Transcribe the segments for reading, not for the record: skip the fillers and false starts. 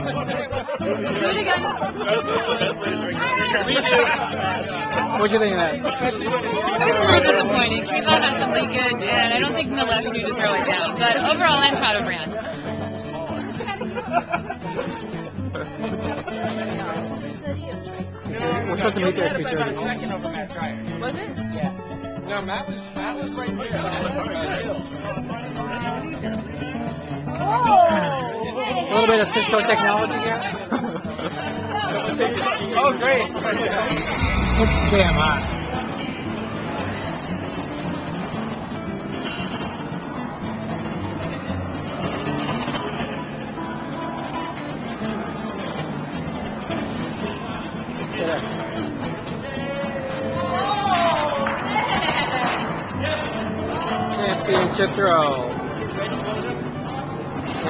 Do it again. What'd you think of that? It was a little disappointing. We thought had some leakage, and I don't think Milesh knew to throw it down. But overall, I'm proud of Rand. We're supposed to meet there at 2:30. Was it? Yeah. No, Matt was right there. A little bit of Cisco technology here. Oh, great. It's damn hot. Championship throw.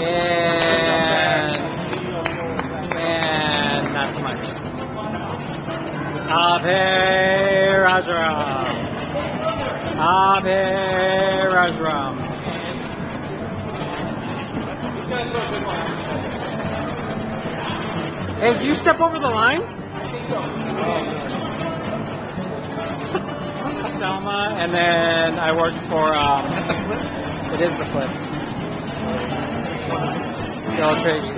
And not so much. Abhay Rajram. Abhay Rajram. Hey, did you step over the line? Selma, and then I worked for, it is the flip. The Ultra HD.